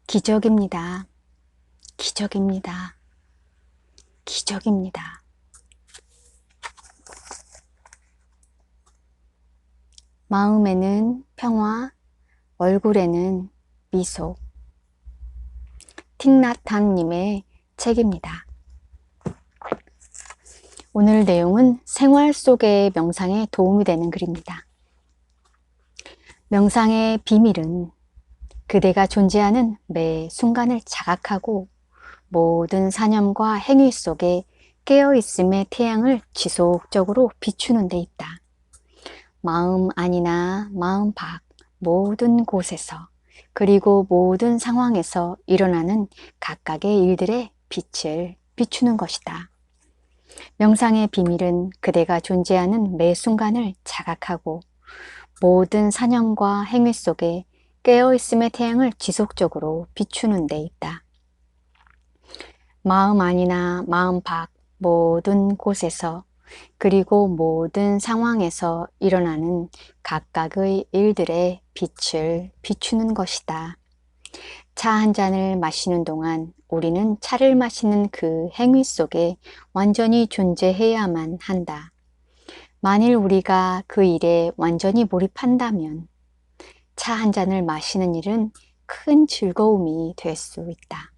기적입니다. 기적입니다. 기적입니다. 마음에는 평화, 얼굴에는 미소. 틱나탄님의 책입니다. 오늘 내용은 생활 속의 명상에 도움이 되는 글입니다. 명상의 비밀은 그대가 존재하는 매 순간을 자각하고 모든 사념과 행위 속에 깨어있음의 태양을 지속적으로 비추는 데 있다. 마음 안이나 마음 밖 모든 곳에서 그리고 모든 상황에서 일어나는 각각의 일들의 빛을 비추는 것이다. 명상의 비밀은 그대가 존재하는 매 순간을 자각하고 모든 사념과 행위 속에 깨어있음의 태양을 지속적으로 비추는 데 있다. 마음 안이나 마음 밖 모든 곳에서 그리고 모든 상황에서 일어나는 각각의 일들의 빛을 비추는 것이다. 차 한 잔을 마시는 동안 우리는 차를 마시는 그 행위 속에 완전히 존재해야만 한다. 만일 우리가 그 일에 완전히 몰입한다면 차 한 잔을 마시는 일은 큰 즐거움이 될 수 있다.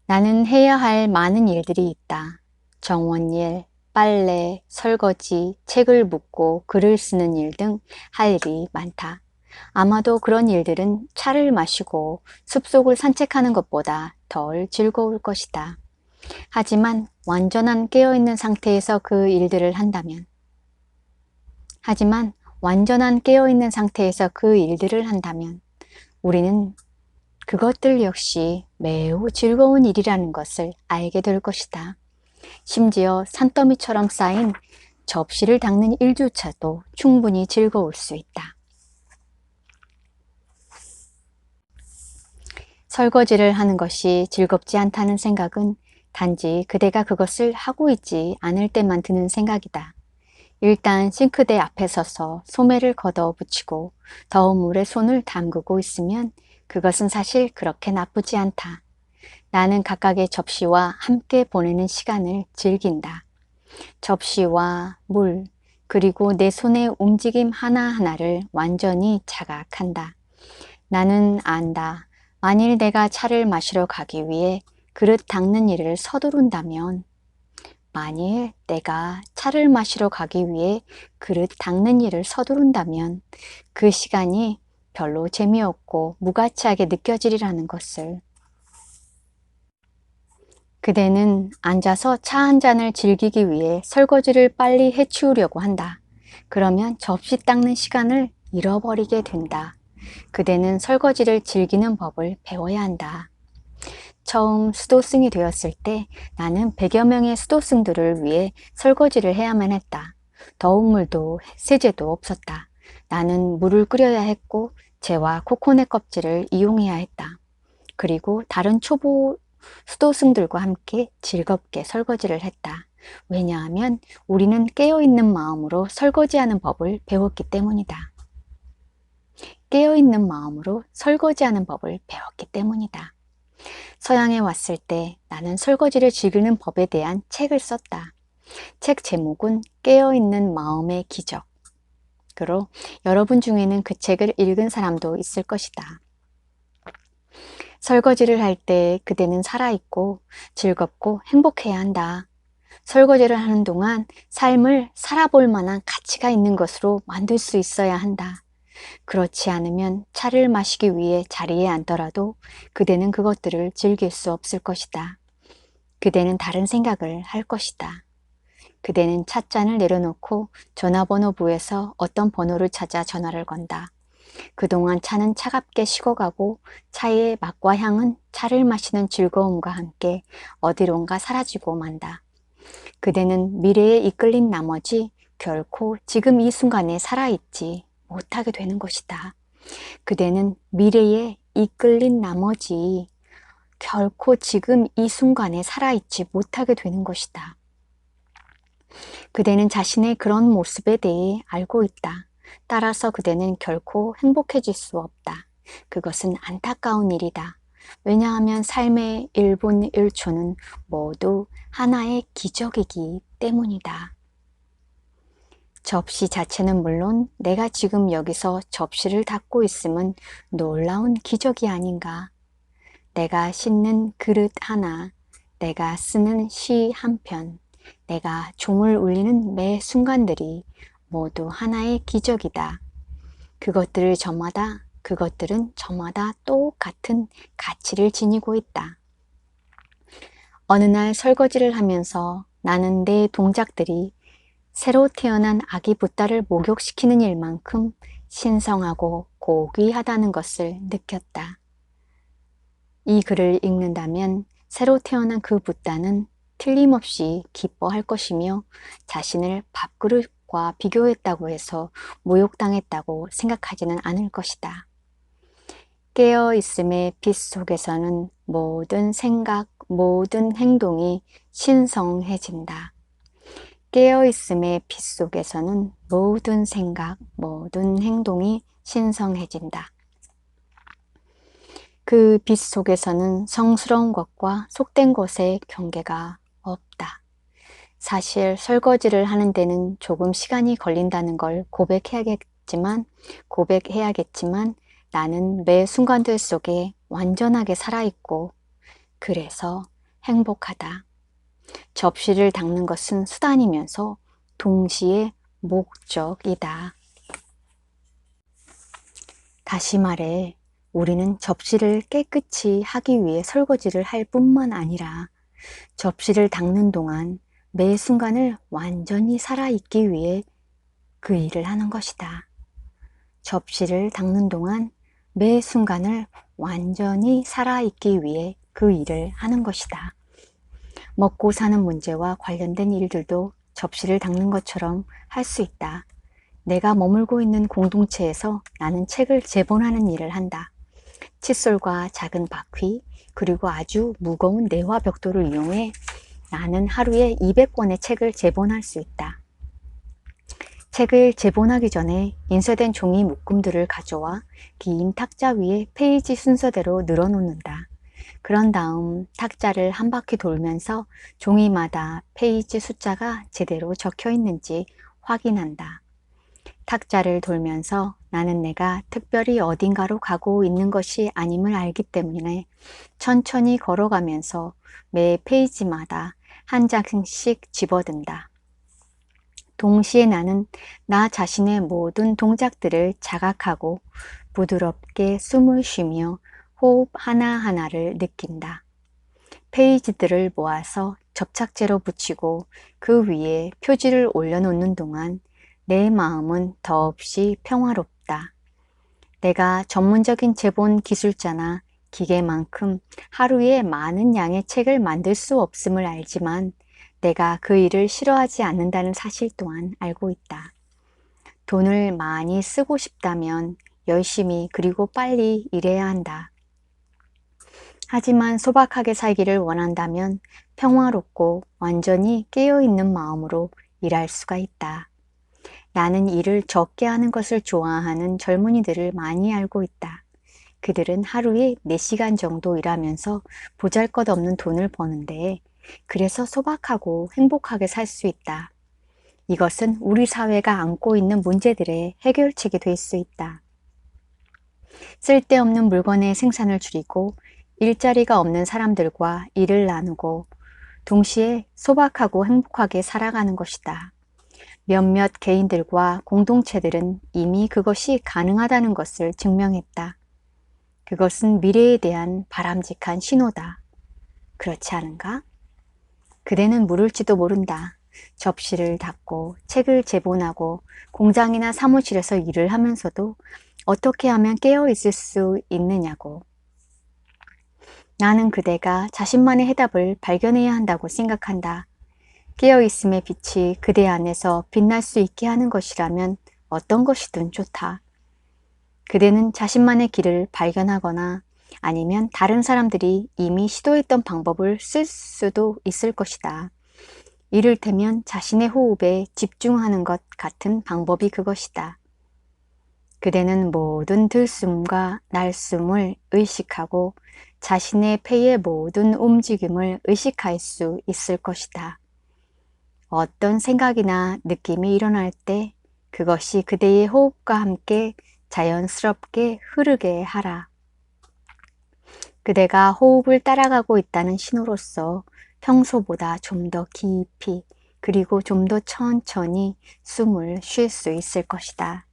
나는 해야 할 많은 일들이 있다. 정원일, 빨래, 설거지, 책을 묻고 글을 쓰는 일 등 할 일이 많다. 아마도 그런 일들은 차를 마시고 숲속을 산책하는 것보다 덜 즐거울 것이다. 하지만 완전한 깨어있는 상태에서 그 일들을 한다면 우리는 그것들 역시 매우 즐거운 일이라는 것을 알게 될 것이다. 심지어 산더미처럼 쌓인 접시를 닦는 일조차도 충분히 즐거울 수 있다. 설거지를 하는 것이 즐겁지 않다는 생각은 단지 그대가 그것을 하고 있지 않을 때만 드는 생각이다. 일단 싱크대 앞에 서서 소매를 걷어 붙이고 더운 물에 손을 담그고 있으면 그것은 사실 그렇게 나쁘지 않다. 나는 각각의 접시와 함께 보내는 시간을 즐긴다. 접시와 물, 그리고 내 손의 움직임 하나하나를 완전히 자각한다. 나는 안다. 만일 내가 차를 마시러 가기 위해 그릇 닦는 일을 서두른다면 그 시간이 별로 재미없고 무가치하게 느껴지리라는 것을. 그대는 앉아서 차 한 잔을 즐기기 위해 설거지를 빨리 해치우려고 한다. 그러면 접시 닦는 시간을 잃어버리게 된다. 그대는 설거지를 즐기는 법을 배워야 한다. 처음 수도승이 되었을 때 나는 100여 명의 수도승들을 위해 설거지를 해야만 했다. 더운 물도 세제도 없었다. 나는 물을 끓여야 했고 재와 코코넛 껍질을 이용해야 했다. 그리고 다른 초보 수도승들과 함께 즐겁게 설거지를 했다. 왜냐하면 우리는 깨어있는 마음으로 설거지하는 법을 배웠기 때문이다. 깨어있는 마음으로 설거지하는 법을 배웠기 때문이다. 서양에 왔을 때 나는 설거지를 즐기는 법에 대한 책을 썼다. 책 제목은 깨어있는 마음의 기적으로 여러분 중에는 그 책을 읽은 사람도 있을 것이다. 설거지를 할 때 그대는 살아있고 즐겁고 행복해야 한다. 설거지를 하는 동안 삶을 살아볼 만한 가치가 있는 것으로 만들 수 있어야 한다. 그렇지 않으면 차를 마시기 위해 자리에 앉더라도 그대는 그것들을 즐길 수 없을 것이다. 그대는 다른 생각을 할 것이다. 그대는 찻잔을 내려놓고 전화번호부에서 어떤 번호를 찾아 전화를 건다. 그동안 차는 차갑게 식어가고 차의 맛과 향은 차를 마시는 즐거움과 함께 어디론가 사라지고 만다. 그대는 미래에 이끌린 나머지 결코 지금 이 순간에 살아있지 못하게 되는 것이다. 그대는 미래에 이끌린 나머지 결코 지금 이 순간에 살아있지 못하게 되는 것이다. 그대는 자신의 그런 모습에 대해 알고 있다. 따라서 그대는 결코 행복해질 수 없다. 그것은 안타까운 일이다. 왜냐하면 삶의 1분 1초는 모두 하나의 기적이기 때문이다. 접시 자체는 물론 내가 지금 여기서 접시를 닫고 있음은 놀라운 기적이 아닌가. 내가 씻는 그릇 하나, 내가 쓰는 시 한 편, 내가 종을 울리는 매 순간들이 모두 하나의 기적이다. 그것들은 저마다 똑같은 가치를 지니고 있다. 어느 날 설거지를 하면서 나는 내 동작들이 새로 태어난 아기 붓다를 목욕시키는 일만큼 신성하고 고귀하다는 것을 느꼈다. 이 글을 읽는다면 새로 태어난 그 붓다는 틀림없이 기뻐할 것이며 자신을 밥그릇과 비교했다고 해서 모욕당했다고 생각하지는 않을 것이다. 깨어있음의 빛 속에서는 모든 생각, 모든 행동이 신성해진다. 깨어있음의 빛 속에서는 모든 생각, 모든 행동이 신성해진다. 그 빛 속에서는 성스러운 것과 속된 것의 경계가 없다. 사실 설거지를 하는 데는 조금 시간이 걸린다는 걸 고백해야겠지만 나는 매 순간들 속에 완전하게 살아있고 그래서 행복하다. 접시를 닦는 것은 수단이면서 동시에 목적이다. 다시 말해 우리는 접시를 깨끗이 하기 위해 설거지를 할 뿐만 아니라 접시를 닦는 동안 매 순간을 완전히 살아있기 위해 그 일을 하는 것이다. 접시를 닦는 동안 매 순간을 완전히 살아있기 위해 그 일을 하는 것이다. 먹고 사는 문제와 관련된 일들도 접시를 닦는 것처럼 할 수 있다. 내가 머물고 있는 공동체에서 나는 책을 재본하는 일을 한다. 칫솔과 작은 바퀴 그리고 아주 무거운 내화 벽돌을 이용해 나는 하루에 200권의 책을 재본할 수 있다. 책을 재본하기 전에 인쇄된 종이 묶음들을 가져와 긴 탁자 위에 페이지 순서대로 늘어놓는다. 그런 다음 탁자를 한 바퀴 돌면서 종이마다 페이지 숫자가 제대로 적혀 있는지 확인한다. 탁자를 돌면서 나는 내가 특별히 어딘가로 가고 있는 것이 아님을 알기 때문에 천천히 걸어가면서 매 페이지마다 한 장씩 집어든다. 동시에 나는 나 자신의 모든 동작들을 자각하고 부드럽게 숨을 쉬며 호흡 하나하나를 느낀다. 페이지들을 모아서 접착제로 붙이고 그 위에 표지를 올려놓는 동안 내 마음은 더없이 평화롭다. 내가 전문적인 제본 기술자나 기계만큼 하루에 많은 양의 책을 만들 수 없음을 알지만 내가 그 일을 싫어하지 않는다는 사실 또한 알고 있다. 돈을 많이 쓰고 싶다면 열심히 그리고 빨리 일해야 한다. 하지만 소박하게 살기를 원한다면 평화롭고 완전히 깨어있는 마음으로 일할 수가 있다. 나는 일을 적게 하는 것을 좋아하는 젊은이들을 많이 알고 있다. 그들은 하루에 4시간 정도 일하면서 보잘것없는 돈을 버는데 그래서 소박하고 행복하게 살 수 있다. 이것은 우리 사회가 안고 있는 문제들의 해결책이 될 수 있다. 쓸데없는 물건의 생산을 줄이고 일자리가 없는 사람들과 일을 나누고 동시에 소박하고 행복하게 살아가는 것이다. 몇몇 개인들과 공동체들은 이미 그것이 가능하다는 것을 증명했다. 그것은 미래에 대한 바람직한 신호다. 그렇지 않은가? 그대는 모를지도 모른다. 접시를 닦고 책을 재본하고 공장이나 사무실에서 일을 하면서도 어떻게 하면 깨어 있을 수 있느냐고. 나는 그대가 자신만의 해답을 발견해야 한다고 생각한다. 깨어있음의 빛이 그대 안에서 빛날 수 있게 하는 것이라면 어떤 것이든 좋다. 그대는 자신만의 길을 발견하거나 아니면 다른 사람들이 이미 시도했던 방법을 쓸 수도 있을 것이다. 이를테면 자신의 호흡에 집중하는 것 같은 방법이 그것이다. 그대는 모든 들숨과 날숨을 의식하고 자신의 폐의 모든 움직임을 의식할 수 있을 것이다. 어떤 생각이나 느낌이 일어날 때 그것이 그대의 호흡과 함께 자연스럽게 흐르게 하라. 그대가 호흡을 따라가고 있다는 신호로서 평소보다 좀 더 깊이 그리고 좀 더 천천히 숨을 쉴 수 있을 것이다.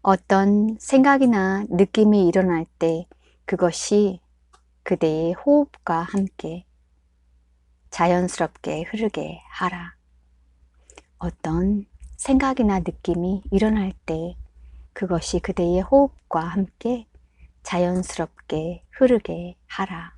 어떤 생각이나 느낌이 일어날 때 그것이 그대의 호흡과 함께 자연스럽게 흐르게 하라. 어떤 생각이나 느낌이 일어날 때 그것이 그대의 호흡과 함께 자연스럽게 흐르게 하라.